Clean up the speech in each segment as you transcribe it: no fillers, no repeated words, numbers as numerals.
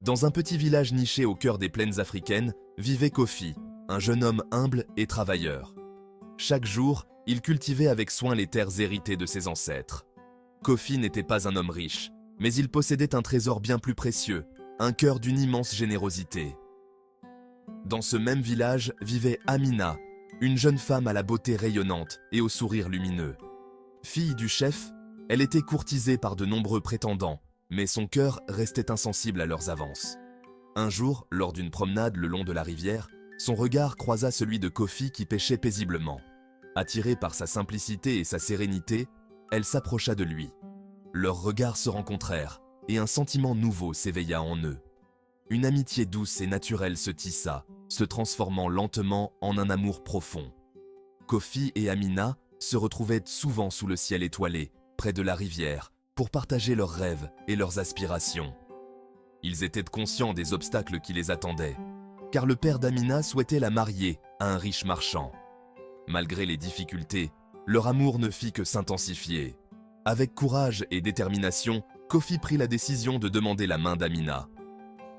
Dans un petit village niché au cœur des plaines africaines, vivait Kofi, un jeune homme humble et travailleur. Chaque jour, il cultivait avec soin les terres héritées de ses ancêtres. Kofi n'était pas un homme riche, mais il possédait un trésor bien plus précieux, un cœur d'une immense générosité. Dans ce même village vivait Amina, une jeune femme à la beauté rayonnante et au sourire lumineux. Fille du chef, elle était courtisée par de nombreux prétendants, mais son cœur restait insensible à leurs avances. Un jour, lors d'une promenade le long de la rivière, son regard croisa celui de Kofi qui pêchait paisiblement. Attirée par sa simplicité et sa sérénité, elle s'approcha de lui. Leurs regards se rencontrèrent, et un sentiment nouveau s'éveilla en eux. Une amitié douce et naturelle se tissa, se transformant lentement en un amour profond. Kofi et Amina se retrouvaient souvent sous le ciel étoilé, près de la rivière, pour partager leurs rêves et leurs aspirations. Ils étaient conscients des obstacles qui les attendaient, car le père d'Amina souhaitait la marier à un riche marchand. Malgré les difficultés, leur amour ne fit que s'intensifier. Avec courage et détermination, Kofi prit la décision de demander la main d'Amina.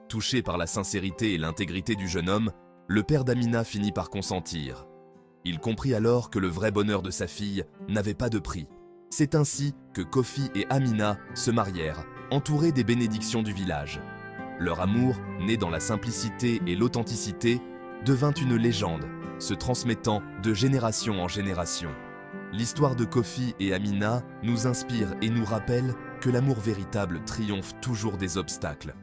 Touché par la sincérité et l'intégrité du jeune homme, le père d'Amina finit par consentir. Il comprit alors que le vrai bonheur de sa fille n'avait pas de prix. C'est ainsi que Kofi et Amina se marièrent, entourés des bénédictions du village. Leur amour, né dans la simplicité et l'authenticité, devint une légende, se transmettant de génération en génération. L'histoire de Kofi et Amina nous inspire et nous rappelle que l'amour véritable triomphe toujours des obstacles.